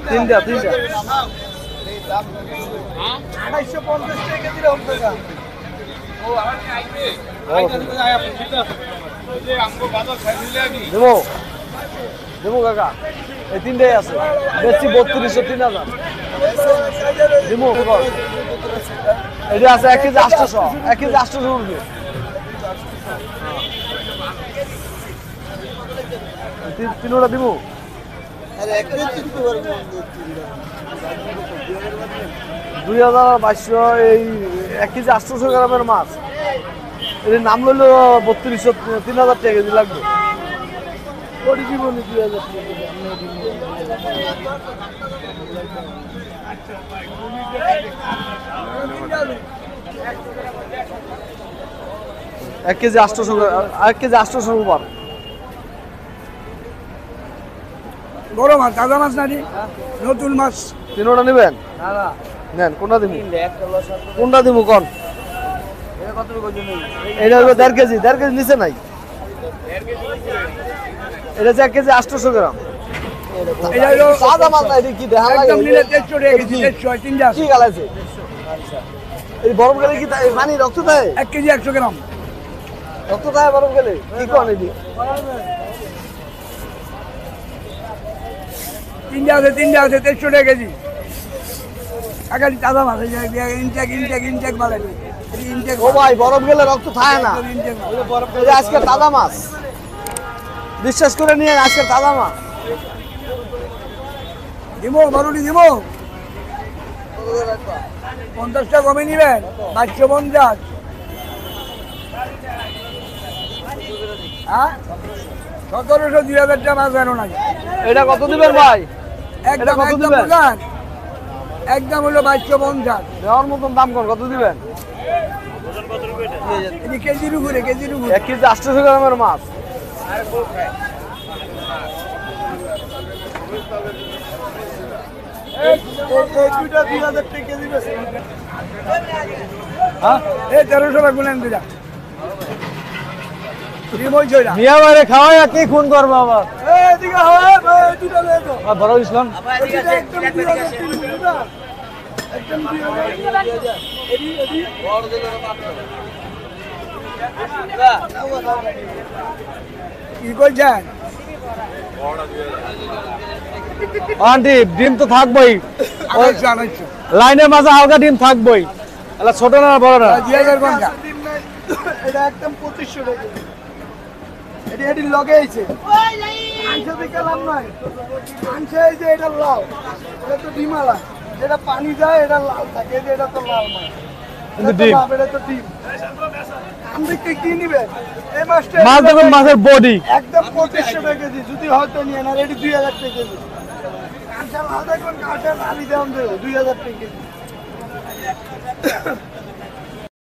তিনটা 250 টাকা দিলে হবে টাকা দেবো কাকা এই তিনটাই আছে বেশি 3200 3000 দেবো এটা আছে 1 কেজি 800 1 কেজি 800 উঠবে তিনটা দিব আরে এক কেজি দিতে পারবো 2200 এই 1 কেজি 800 গ্রামের মাছ এর নাম হলো 3200 3000 টাকা কেজি লাগবে কোটি জীবনে 2000 টাকা 1 কেজি 800 1 কেজি 800 উপর বড় মাছ তাজা মাছ নাকি নতুন মাছ তিনটা নেবেন না না নেন কোনটা দিব কোনটা দিব কোন এটা হলো 1.5 কেজি নিচে নাই এটা 1 কেজি 800 গ্রাম এটা হলো সাদা মাছ না এটা কি দেখা লাগে একদম নিলে 150 টাকা কেজি 150 তিনটা কি গালাছে এই বরফ গেলে কি পানি রক্ত দেয় 1 কেজি 100 গ্রাম রক্ত দেয় বরফ গেলে কি কোন এদি তিনটা আছে 150 টাকা কেজি আগালি তাজা মাছ এই যে ইনটেক মাছ ও ভাই বরফ গেলে রক্ত থাকে না এটা আজকে তাজা মাছ বিশ্বাস করে নিয়ে আজকে তাজা মাছ দিমো বারুটি দিমো 50 টাকা কমে নিবেন 550 হ্যাঁ 1700 2000 টাকা মাছ বেরো নাই এটা কত দিবেন ভাই একদম কত একদম দিবেন? বলেন একদম হলো 550 দেওয়ার মতন দাম কত দিবেন এই কেজির উপরে 1 কেজি 800 গ্রামের মাছ এই দুইটা 2000 টাকা কেজি বেশি হ্যাঁ এই 1300 টাকা গুনেন দিলা রিমোই জয়রা মিয়া বাইরে খাওয়ায় কি খুন করবো আবার এই এদিকে হয় এই দুটো লয়ে তো বড় ইসলাম এদিকে একদম 2000 টাকা একদম 2000 এদি বড় দিলে কি কইছেন আন্টি ডিম তো থাকবেই লাইনের মাঝে হালকা ডিম থাকবেই এলা ছোট না বড় না 2000 টাকা এটা একদম 2500 টাকা এটি এটি লগে আইছে আনছে দেখে লাভ নাই আনছে এই যে এটা লাল এটা তো ডিমালা যেটা পানি যায় এটা লাল থাকে এই যে এটা তো লাল মাছ কিন্তু ডিম এটা তো ডিম আমি কি নিবে এই মাছটা মাছ দেখুন মাছের বডি একদম 2500 টাকা কেজি যদি হয়তো নিয়ে না রেডি 2000 টাকা কেজি কাঁচা লাল দেখুন কাঁচা লালি দাম দেবো 2000 টাকা কেজি